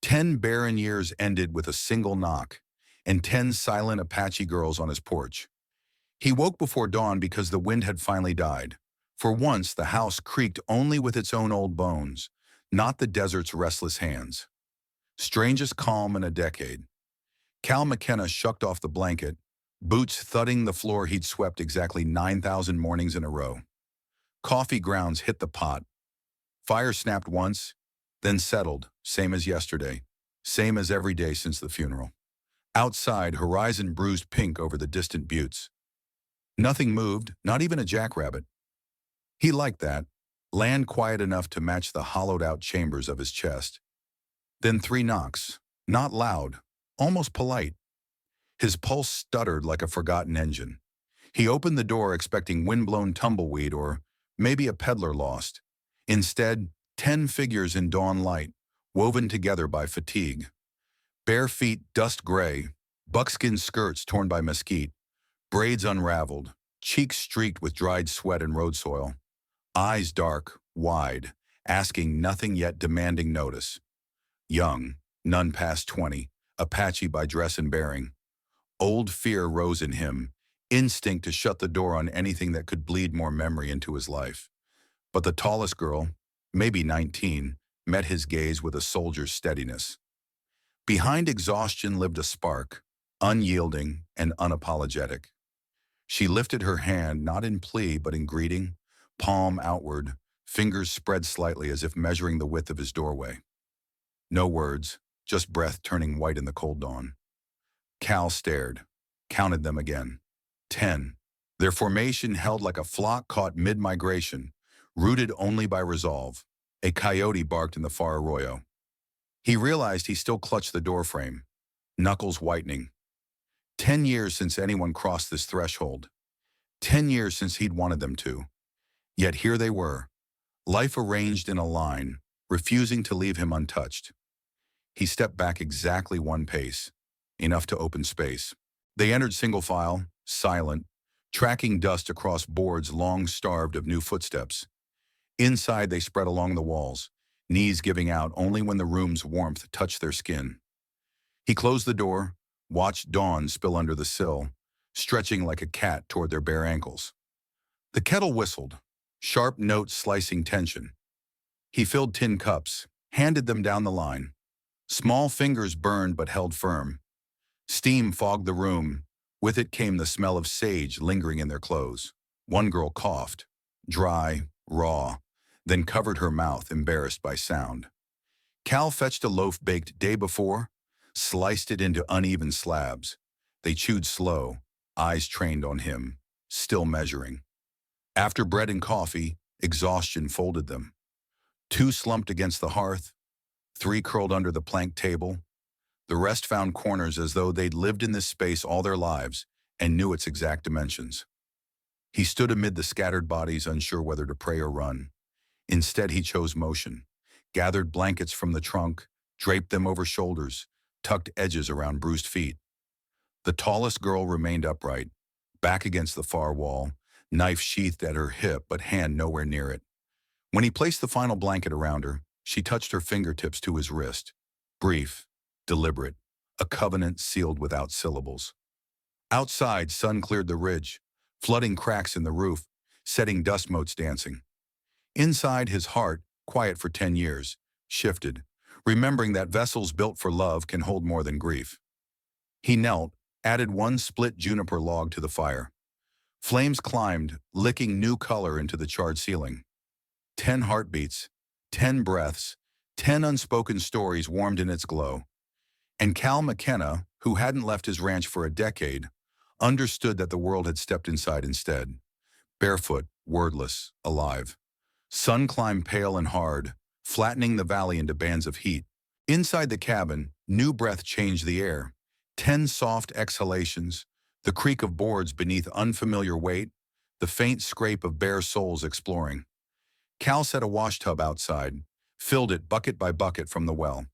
10 barren years ended with a single knock, and 10 silent Apache girls on his porch. He woke before dawn because the wind had finally died. For once, the house creaked only with its own old bones, not the desert's restless hands. Strangest calm in a decade. Cal McKenna shucked off the blanket, boots thudding the floor he'd swept exactly 9,000 mornings in a row. Coffee grounds hit the pot. Fire snapped once, then settled, same as yesterday, same as every day since the funeral. Outside, horizon bruised pink over the distant buttes. Nothing moved, not even a jackrabbit. He liked that, land quiet enough to match the hollowed-out chambers of his chest. Then 3 knocks, not loud, almost polite. His pulse stuttered like a forgotten engine. He opened the door expecting windblown tumbleweed or maybe a peddler lost. Instead, 10 figures in dawn light, woven together by fatigue. Bare feet dust gray, buckskin skirts torn by mesquite, braids unraveled, cheeks streaked with dried sweat and road soil. Eyes dark, wide, asking nothing yet demanding notice. Young, none past 20, Apache by dress and bearing. Old fear rose in him, instinct to shut the door on anything that could bleed more memory into his life. But the tallest girl, maybe 19, met his gaze with a soldier's steadiness. Behind exhaustion lived a spark, unyielding and unapologetic. She lifted her hand not in plea but in greeting, palm outward, fingers spread slightly as if measuring the width of his doorway. No words, just breath turning white in the cold dawn. Cal stared, counted them again. 10. Their formation held like a flock caught mid-migration, rooted only by resolve. A coyote barked in the far arroyo. He realized he still clutched the doorframe, knuckles whitening. 10 years since anyone crossed this threshold. 10 years since he'd wanted them to. Yet here they were, life arranged in a line, refusing to leave him untouched. He stepped back exactly 1 pace, enough to open space. They entered single file, silent, tracking dust across boards long starved of new footsteps. Inside they spread along the walls, knees giving out only when the room's warmth touched their skin. He closed the door, watched dawn spill under the sill, stretching like a cat toward their bare ankles. The kettle whistled, sharp notes slicing tension. He filled tin cups, handed them down the line. Small fingers burned but held firm. Steam fogged the room. With it came the smell of sage lingering in their clothes. One girl coughed, dry, raw, then covered her mouth, embarrassed by sound. Cal fetched a loaf baked day before, sliced it into uneven slabs. They chewed slow, eyes trained on him, still measuring. After bread and coffee, exhaustion folded them. 2 slumped against the hearth, 3 curled under the plank table. The rest found corners as though they'd lived in this space all their lives and knew its exact dimensions. He stood amid the scattered bodies, unsure whether to pray or run. Instead, he chose motion, gathered blankets from the trunk, draped them over shoulders, tucked edges around bruised feet. The tallest girl remained upright, back against the far wall, knife sheathed at her hip but hand nowhere near it. When he placed the final blanket around her, she touched her fingertips to his wrist. Brief, deliberate, a covenant sealed without syllables. Outside, sun cleared the ridge, flooding cracks in the roof, setting dust motes dancing. Inside, his heart, quiet for 10 years, shifted, remembering that vessels built for love can hold more than grief. He knelt, added 1 split juniper log to the fire. Flames climbed, licking new color into the charred ceiling. 10 heartbeats, 10 breaths, 10 unspoken stories warmed in its glow. And Cal McKenna, who hadn't left his ranch for a decade, understood that the world had stepped inside instead. Barefoot, wordless, alive. Sun climbed pale and hard, flattening the valley into bands of heat. Inside the cabin, new breath changed the air. 10 soft exhalations, the creak of boards beneath unfamiliar weight, the faint scrape of bare soles exploring. Cal set a washtub outside, filled it bucket by bucket from the well.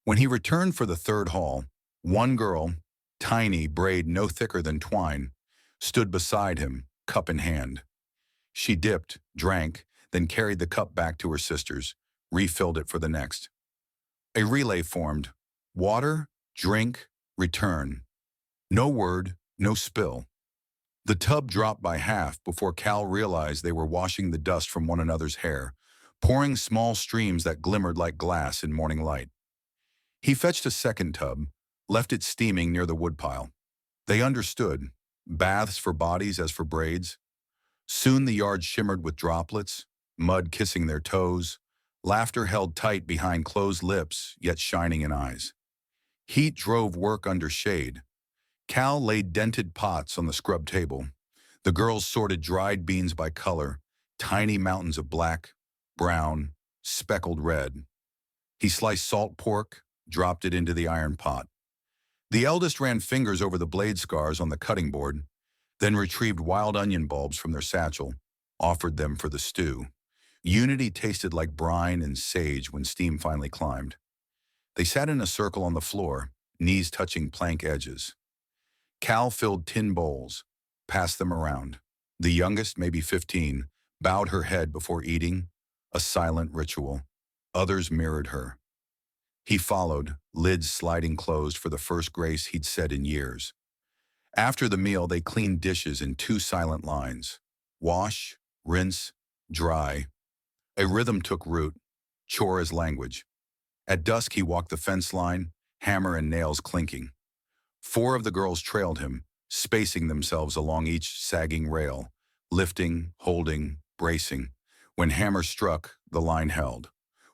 When he returned for the 3rd haul, 1 girl, tiny, braid no thicker than twine, stood beside him, cup in hand. She dipped, drank, then carried the cup back to her sisters, refilled it for the next. A relay formed. Water, drink, return. No word, no spill. The tub dropped by half before Cal realized they were washing the dust from one another's hair, pouring small streams that glimmered like glass in morning light. He fetched a second tub, left it steaming near the woodpile. They understood. Baths for bodies as for braids. Soon the yard shimmered with droplets, mud kissing their toes, laughter held tight behind closed lips, yet shining in eyes. Heat drove work under shade. Cal laid dented pots on the scrub table. The girls sorted dried beans by color, tiny mountains of black, brown, speckled red. He sliced salt pork, dropped it into the iron pot. The eldest ran fingers over the blade scars on the cutting board, then retrieved wild onion bulbs from their satchel, offered them for the stew. Unity tasted like brine and sage when steam finally climbed. They sat in a circle on the floor, knees touching plank edges. Cal filled tin bowls, passed them around. The youngest, maybe 15, bowed her head before eating, a silent ritual. Others mirrored her. He followed, lids sliding closed for the first grace he'd said in years. After the meal, they cleaned dishes in two silent lines. Wash, rinse, dry. A rhythm took root, chore as language. At dusk, he walked the fence line, hammer and nails clinking. 4 of the girls trailed him, spacing themselves along each sagging rail, lifting, holding, bracing. When hammer struck, the line held.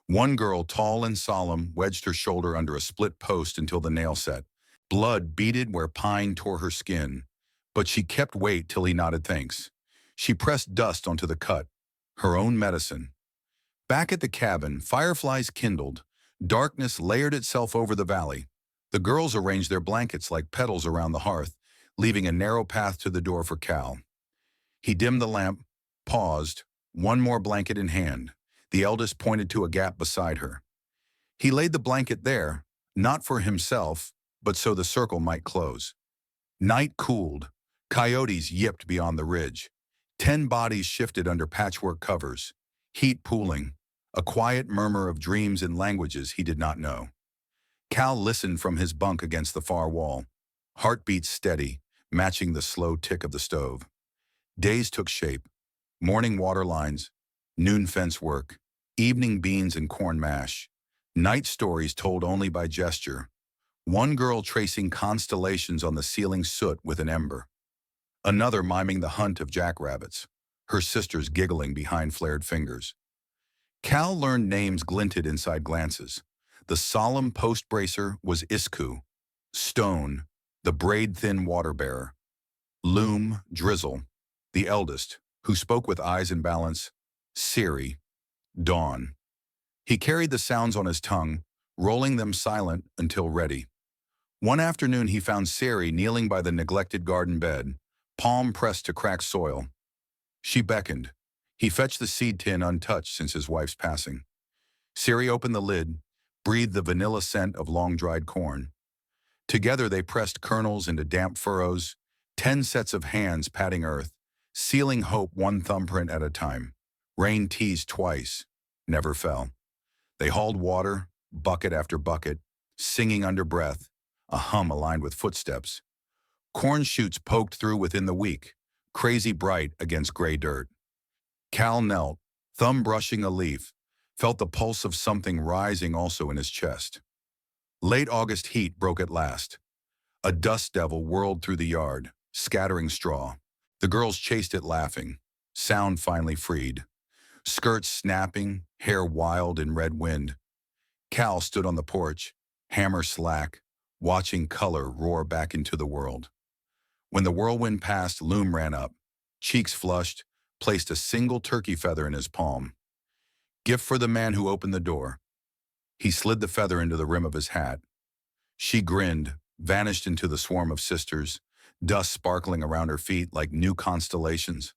One girl, tall and solemn, wedged her shoulder under a split post until the nail set. Blood beaded where pine tore her skin, but she kept weight till he nodded thanks. She pressed dust onto the cut, her own medicine. Back at the cabin, fireflies kindled. Darkness layered itself over the valley. The girls arranged their blankets like petals around the hearth, leaving a narrow path to the door for Cal. He dimmed the lamp, paused, one more blanket in hand. The eldest pointed to a gap beside her. He laid the blanket there, not for himself, but so the circle might close. Night cooled. Coyotes yipped beyond the ridge. 10 bodies shifted under patchwork covers. Heat pooling. A quiet murmur of dreams in languages he did not know. Cal listened from his bunk against the far wall. Heartbeats steady, matching the slow tick of the stove. Days took shape. Morning water lines, noon fence work, evening beans and corn mash. Night stories told only by gesture. One girl tracing constellations on the ceiling soot with an ember. Another miming the hunt of jackrabbits, her sisters giggling behind flared fingers. Cal learned names glinted inside glances. The solemn post-bracer was Isku. Stone, the braid-thin water-bearer. Loom, Drizzle, the eldest, who spoke with eyes in balance. Siri, Dawn. He carried the sounds on his tongue, rolling them silent until ready. One afternoon he found Siri kneeling by the neglected garden bed, palm pressed to cracked soil. She beckoned. He fetched the seed tin untouched since his wife's passing. Siri opened the lid, breathed the vanilla scent of long-dried corn. Together they pressed kernels into damp furrows, 10 sets of hands patting earth, sealing hope one thumbprint at a time. Rain teased twice, never fell. They hauled water, bucket after bucket, singing under breath, a hum aligned with footsteps. Corn shoots poked through within the week, crazy bright against gray dirt. Cal knelt, thumb brushing a leaf, felt the pulse of something rising also in his chest. Late August heat broke at last. A dust devil whirled through the yard, scattering straw. The girls chased it laughing, sound finally freed. Skirts snapping, hair wild in red wind. Cal stood on the porch, hammer slack, watching color roar back into the world. When the whirlwind passed, Loom ran up, cheeks flushed, placed a single turkey feather in his palm. Gift for the man who opened the door. He slid the feather into the rim of his hat. She grinned, vanished into the swarm of sisters, dust sparkling around her feet like new constellations.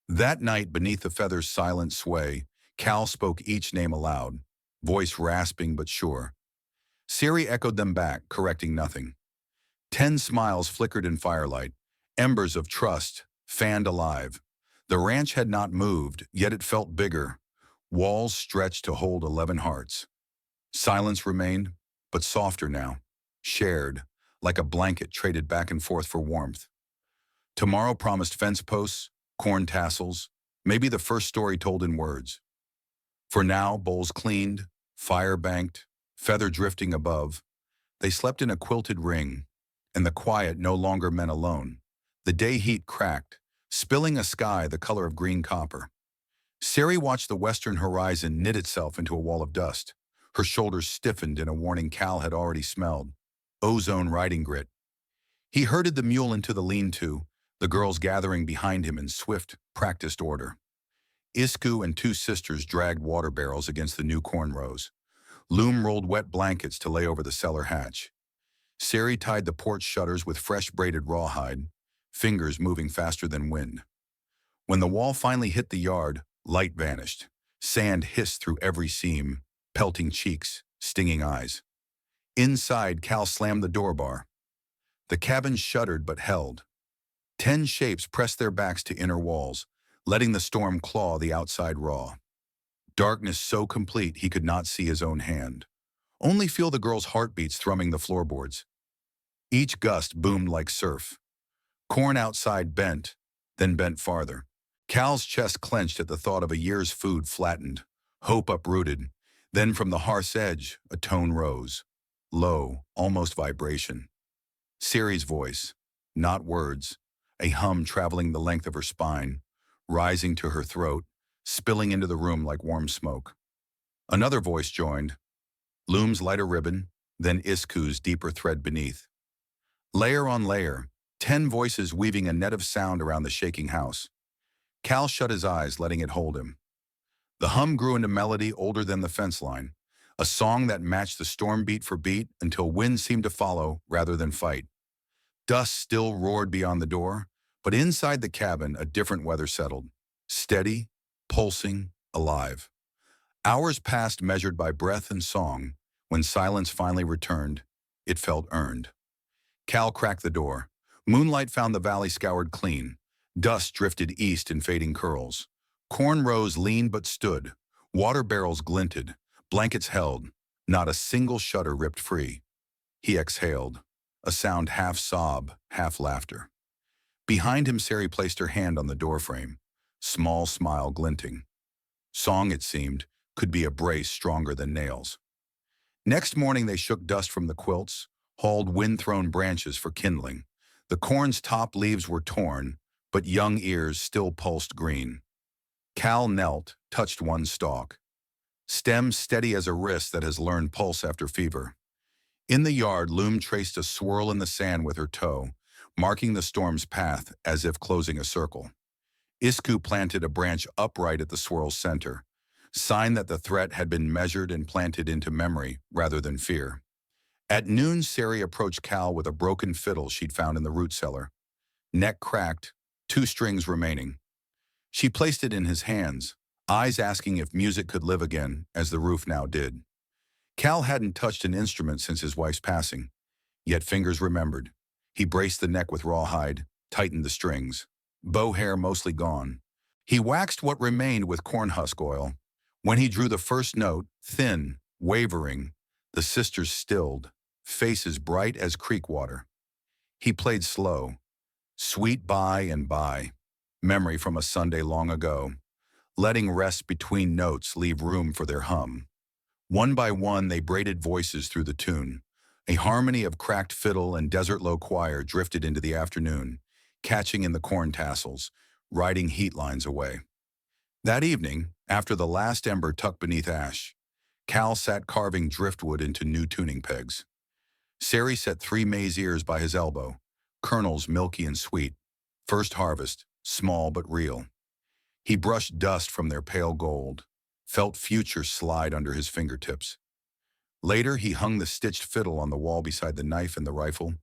That night, beneath the feather's silent sway, Cal spoke each name aloud, voice rasping but sure. Siri echoed them back, correcting nothing. 10 smiles flickered in firelight, embers of trust, fanned alive. The ranch had not moved, yet it felt bigger. Walls stretched to hold 11 hearts. Silence remained, but softer now, shared, like a blanket traded back and forth for warmth. Tomorrow promised fence posts, corn tassels, maybe the first story told in words. For now, bowls cleaned, fire banked, feather drifting above, they slept in a quilted ring, and the quiet no longer meant alone. The day heat cracked, spilling a sky the color of green copper. Sari watched the western horizon knit itself into a wall of dust. Her shoulders stiffened in a warning Cal had already smelled. Ozone riding grit. He herded the mule into the lean-to, the girls gathering behind him in swift, practiced order. Isku and two sisters dragged water barrels against the new corn rows. Loom rolled wet blankets to lay over the cellar hatch. Sari tied the porch shutters with fresh braided rawhide, fingers moving faster than wind. When the wall finally hit the yard, light vanished. Sand hissed through every seam, pelting cheeks, stinging eyes. Inside, Cal slammed the door bar. The cabin shuddered but held. 10 shapes pressed their backs to inner walls, letting the storm claw the outside raw. Darkness so complete he could not see his own hand. Only feel the girl's heartbeats thrumming the floorboards. Each gust boomed like surf. Corn outside bent, then bent farther. Cal's chest clenched at the thought of a year's food flattened, hope uprooted. Then from the hearth's edge, a tone rose. Low, almost vibration. Sari's voice, not words, a hum traveling the length of her spine, rising to her throat, spilling into the room like warm smoke. Another voice joined, Loom's lighter ribbon, then Isku's deeper thread beneath. Layer on layer, 10 voices weaving a net of sound around the shaking house. Cal shut his eyes, letting it hold him. The hum grew into melody older than the fence line, a song that matched the storm beat for beat until wind seemed to follow rather than fight. Dust still roared beyond the door, but inside the cabin a different weather settled. Steady, pulsing, alive. Hours passed measured by breath and song. When silence finally returned, it felt earned. Cal cracked the door. Moonlight found the valley scoured clean. Dust drifted east in fading curls. Corn rows leaned but stood. Water barrels glinted. Blankets held. Not a single shutter ripped free. He exhaled, a sound half sob, half laughter. Behind him, Sari placed her hand on the doorframe, small smile glinting. Song, it seemed, could be a brace stronger than nails. Next morning they shook dust from the quilts, hauled wind-thrown branches for kindling. The corn's top leaves were torn, but young ears still pulsed green. Cal knelt, touched one stalk. Stem steady as a wrist that has learned pulse after fever. In the yard, Loom traced a swirl in the sand with her toe, marking the storm's path as if closing a circle. Isku planted a branch upright at the swirl's center, sign that the threat had been measured and planted into memory rather than fear. At noon, Sari approached Cal with a broken fiddle she'd found in the root cellar. Neck cracked, 2 strings remaining. She placed it in his hands, eyes asking if music could live again, as the roof now did. Cal hadn't touched an instrument since his wife's passing, yet fingers remembered. He braced the neck with rawhide, tightened the strings. Bow hair mostly gone. He waxed what remained with corn husk oil. When he drew the first note, thin, wavering, the sisters stilled, faces bright as creek water. He played slow, sweet by and by, memory from a Sunday long ago, letting rest between notes leave room for their hum. One by one they braided voices through the tune. A harmony of cracked fiddle and desert-low choir drifted into the afternoon, catching in the corn tassels, riding heat lines away. That evening, after the last ember tucked beneath ash, Cal sat carving driftwood into new tuning pegs. Sari set 3 maize ears by his elbow, kernels milky and sweet, first harvest, small but real. He brushed dust from their pale gold, felt future slide under his fingertips. Later, he hung the stitched fiddle on the wall beside the knife and the rifle.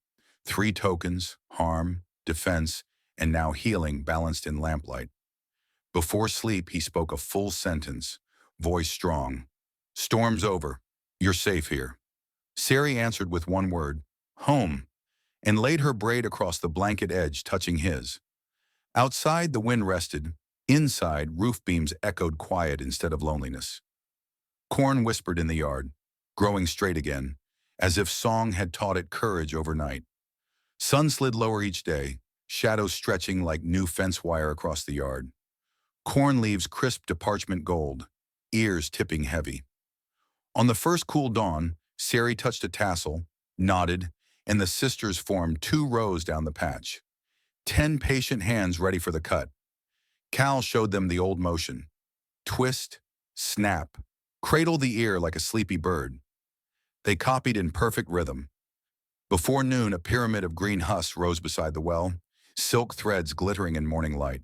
3 tokens, harm, defense, and now healing balanced in lamplight. Before sleep, he spoke a full sentence, voice strong. Storm's over. You're safe here. Sari answered with one word, home, and laid her braid across the blanket edge, touching his. Outside, the wind rested. Inside, roof beams echoed quiet instead of loneliness. Corn whispered in the yard. growing straight again, as if song had taught it courage overnight. Sun slid lower each day, shadows stretching like new fence wire across the yard. Corn leaves crisped to parchment gold, ears tipping heavy. On the first cool dawn, Sari touched a tassel, nodded, and the sisters formed 2 rows down the patch. 10 patient hands ready for the cut. Cal showed them the old motion. Twist, snap, cradle the ear like a sleepy bird. They copied in perfect rhythm. Before noon, a pyramid of green husks rose beside the well, silk threads glittering in morning light.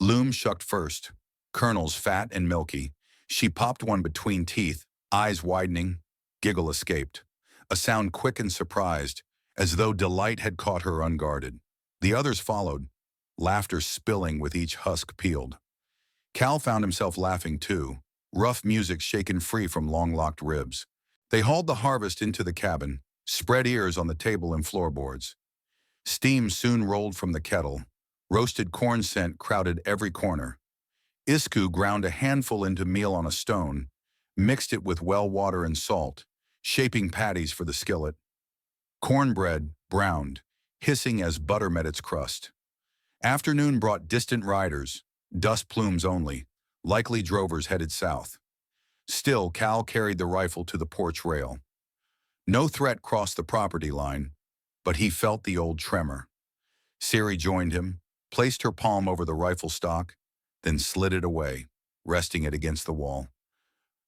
Loom shucked first, kernels fat and milky. She popped one between teeth, eyes widening, giggle escaped. A sound quick and surprised, as though delight had caught her unguarded. The others followed, laughter spilling with each husk peeled. Cal found himself laughing too, rough music shaken free from long-locked ribs. They hauled the harvest into the cabin, spread ears on the table and floorboards. Steam soon rolled from the kettle. Roasted corn scent crowded every corner. Isku ground a handful into meal on a stone, mixed it with well water and salt, shaping patties for the skillet. Cornbread browned, hissing as butter met its crust. Afternoon brought distant riders, dust plumes only, likely drovers headed south. Still, Cal carried the rifle to the porch rail. No threat crossed the property line, but he felt the old tremor. Sari joined him, placed her palm over the rifle stock, then slid it away, resting it against the wall.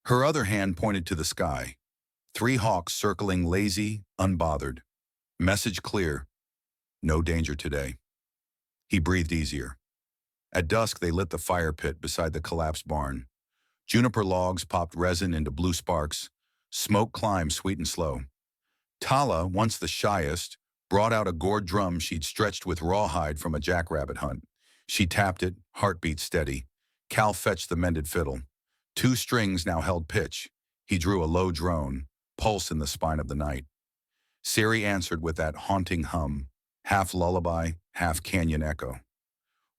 Her other hand pointed to the sky. 3 hawks circling lazy, unbothered. Message clear. No danger today. He breathed easier. At dusk, they lit the fire pit beside the collapsed barn. Juniper logs popped resin into blue sparks. Smoke climbed sweet and slow. Tala, once the shyest, brought out a gourd drum she'd stretched with rawhide from a jackrabbit hunt. She tapped it, heartbeat steady. Cal fetched the mended fiddle. 2 strings now held pitch. He drew a low drone, pulse in the spine of the night. Sari answered with that haunting hum, half lullaby, half canyon echo.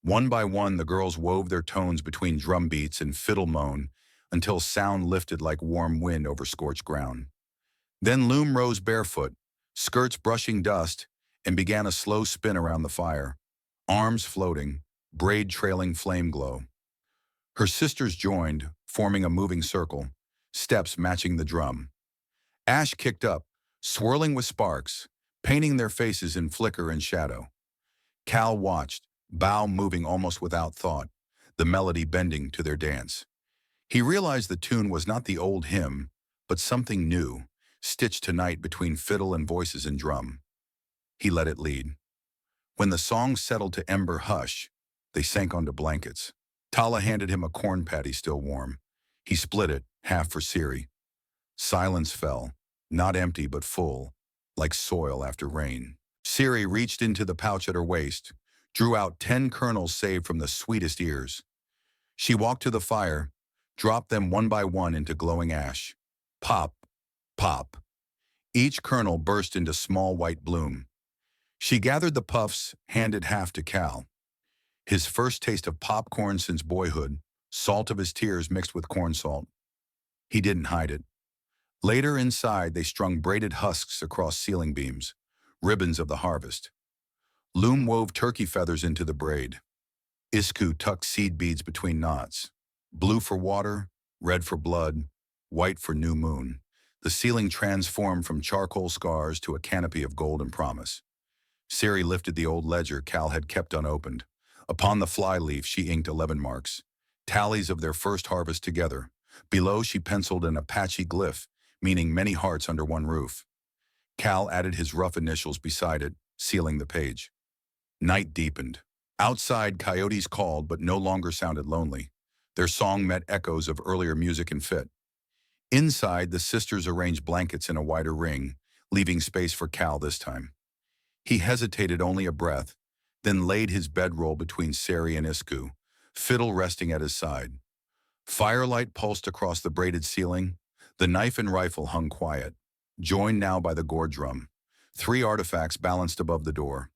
One by one, the girls wove their tones between drum beats and fiddle moan until sound lifted like warm wind over scorched ground. Then Loom rose barefoot, skirts brushing dust, and began a slow spin around the fire, arms floating, braid trailing flame glow. Her sisters joined, forming a moving circle, steps matching the drum. Ash kicked up, swirling with sparks, painting their faces in flicker and shadow. Cal watched, bow moving almost without thought, the melody bending to their dance. He realized the tune was not the old hymn, but something new, stitched tonight between fiddle and voices and drum. He let it lead. When the song settled to ember hush, they sank onto blankets. Tala handed him a corn patty still warm. He split it, half for Sari. Silence fell, not empty but full, like soil after rain. Sari reached into the pouch at her waist, drew out 10 kernels saved from the sweetest ears. She walked to the fire, dropped them one by one into glowing ash. Pop, pop. Each kernel burst into small white bloom. She gathered the puffs, handed half to Cal. His first taste of popcorn since boyhood, salt of his tears mixed with corn salt. He didn't hide it. Later inside, they strung braided husks across ceiling beams, ribbons of the harvest. Loom wove turkey feathers into the braid. Isku tucked seed beads between knots. Blue for water, red for blood, white for new moon. The ceiling transformed from charcoal scars to a canopy of gold and promise. Sari lifted the old ledger Cal had kept unopened. Upon the flyleaf, she inked 11 marks, tallies of their first harvest together. Below, she penciled an Apache glyph, meaning many hearts under one roof. Cal added his rough initials beside it, sealing the page. Night deepened. Outside, coyotes called but no longer sounded lonely. Their song met echoes of earlier music and fit. Inside, the sisters arranged blankets in a wider ring, leaving space for Cal this time. He hesitated only a breath, then laid his bedroll between Sari and Isku, fiddle resting at his side. Firelight pulsed across the braided ceiling. The knife and rifle hung quiet, joined now by the gourd drum. 3 artifacts balanced above the door.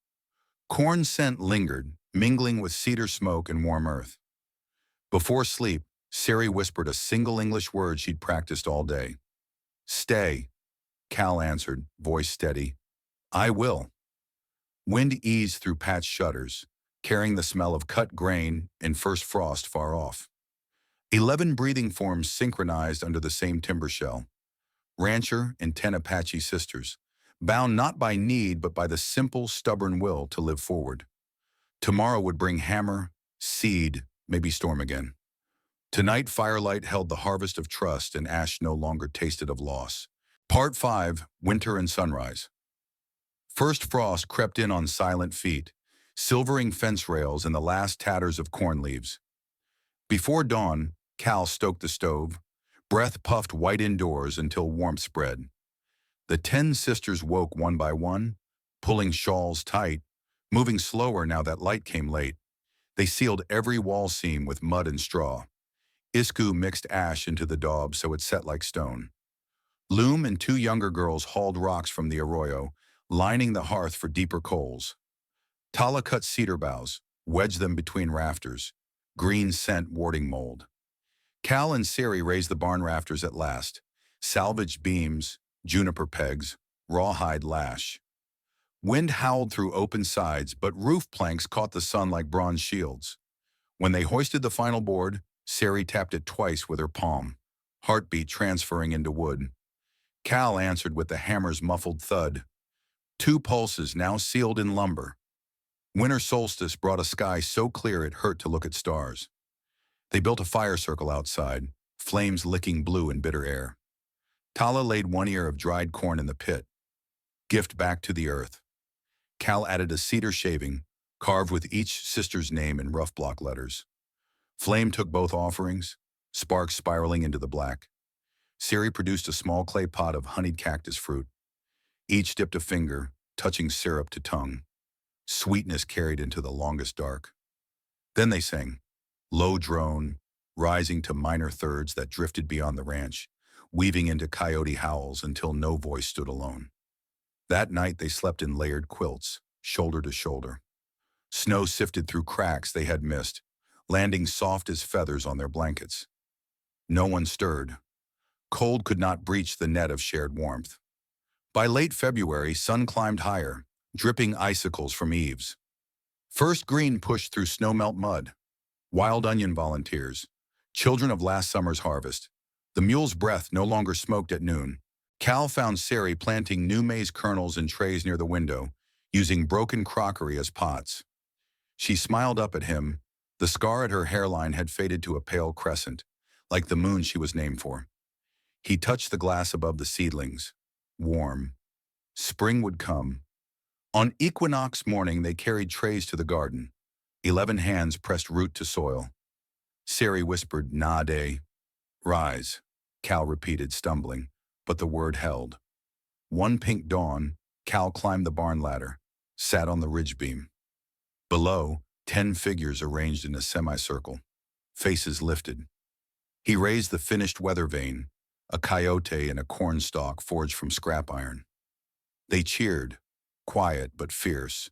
Corn scent lingered, mingling with cedar smoke and warm earth. Before sleep, Sari whispered a single English word she'd practiced all day. Stay, Cal answered, voice steady. I will. Wind eased through patched shutters, carrying the smell of cut grain and first frost far off. 11 breathing forms synchronized under the same timber shell. Rancher and 10 Apache sisters, bound not by need but by the simple, stubborn will to live forward. Tomorrow would bring hammer, seed, maybe storm again. Tonight, firelight held the harvest of trust and ash no longer tasted of loss. Part 5, Winter and Sunrise. First frost crept in on silent feet, silvering fence rails and the last tatters of corn leaves. Before dawn, Cal stoked the stove. Breath puffed white indoors until warmth spread. The 10 sisters woke one by one, pulling shawls tight, moving slower now that light came late. They sealed every wall seam with mud and straw. Isku mixed ash into the daub so it set like stone. Loom and 2 younger girls hauled rocks from the arroyo, lining the hearth for deeper coals. Tala cut cedar boughs, wedged them between rafters, green scent warding mold. Cal and Sari raised the barn rafters at last, salvaged beams, juniper pegs, rawhide lash. Wind howled through open sides, but roof planks caught the sun like bronze shields. When they hoisted the final board, Sari tapped it twice with her palm, heartbeat transferring into wood. Cal answered with the hammer's muffled thud. 2 pulses now sealed in lumber. Winter solstice brought a sky so clear it hurt to look at stars. They built a fire circle outside, flames licking blue in bitter air. Tala laid 1 ear of dried corn in the pit. Gift back to the earth. Cal added a cedar shaving, carved with each sister's name in rough block letters. Flame took both offerings, sparks spiraling into the black. Sari produced a small clay pot of honeyed cactus fruit. Each dipped a finger, touching syrup to tongue. Sweetness carried into the longest dark. Then they sang, low drone, rising to minor thirds that drifted beyond the ranch, weaving into coyote howls until no voice stood alone. That night they slept in layered quilts, shoulder to shoulder. Snow sifted through cracks they had missed, landing soft as feathers on their blankets. No one stirred. Cold could not breach the net of shared warmth. By late February, sun climbed higher, dripping icicles from eaves. First green pushed through snowmelt mud. Wild onion volunteers, children of last summer's harvest. The mule's breath no longer smoked at noon. Cal found Sari planting new maize kernels in trays near the window, using broken crockery as pots. She smiled up at him. The scar at her hairline had faded to a pale crescent, like the moon she was named for. He touched the glass above the seedlings. Warm. Spring would come. On equinox morning, they carried trays to the garden. 11 hands pressed root to soil. Sari whispered, Nade. Rise, Cal repeated, stumbling, but the word held. One pink dawn, Cal climbed the barn ladder, sat on the ridge beam. Below, 10 figures arranged in a semicircle, faces lifted. He raised the finished weather vane, a coyote and a cornstalk forged from scrap iron. They cheered, quiet but fierce,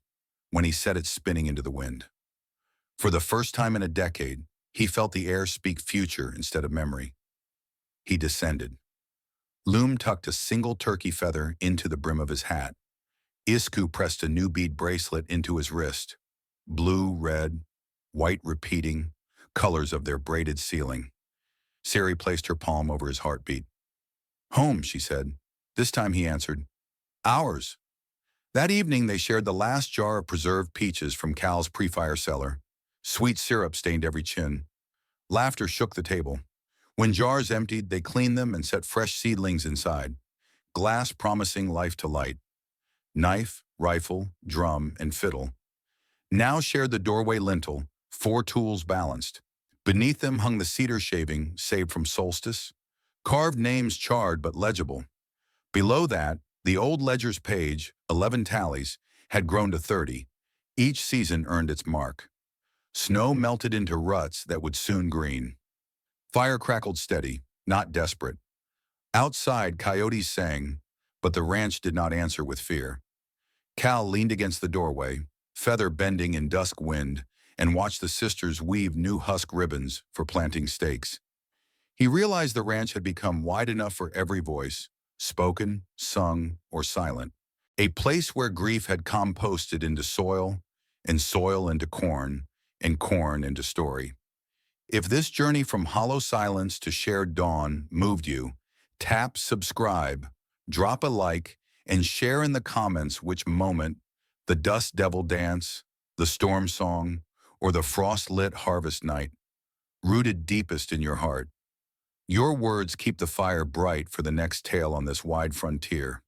when he set it spinning into the wind. For the first time in a decade, he felt the air speak future instead of memory. He descended. Loom tucked a single turkey feather into the brim of his hat. Isku pressed a new bead bracelet into his wrist. Blue, red, white repeating, colors of their braided ceiling. Sari placed her palm over his heartbeat. Home, she said. This time he answered, ours. That evening they shared the last jar of preserved peaches from Cal's pre-fire cellar. Sweet syrup stained every chin. Laughter shook the table. When jars emptied, they cleaned them and set fresh seedlings inside, glass promising life to light. Knife, rifle, drum, and fiddle now shared the doorway lintel, 4 tools balanced. Beneath them hung the cedar shaving, saved from solstice, carved names charred but legible. Below that, the old ledger's page, 11 tallies, had grown to 30. Each season earned its mark. Snow melted into ruts that would soon green. Fire crackled steady, not desperate. Outside, coyotes sang, but the ranch did not answer with fear. Cal leaned against the doorway, feather bending in dusk wind, and watched the sisters weave new husk ribbons for planting stakes. He realized the ranch had become wide enough for every voice, spoken, sung, or silent. A place where grief had composted into soil, and soil into corn, and corn into story. If this journey from hollow silence to shared dawn moved you, tap subscribe, drop a like, and share in the comments which moment, the dust devil dance, the storm song, or the frost-lit harvest night, rooted deepest in your heart. Your words keep the fire bright for the next tale on this wide frontier.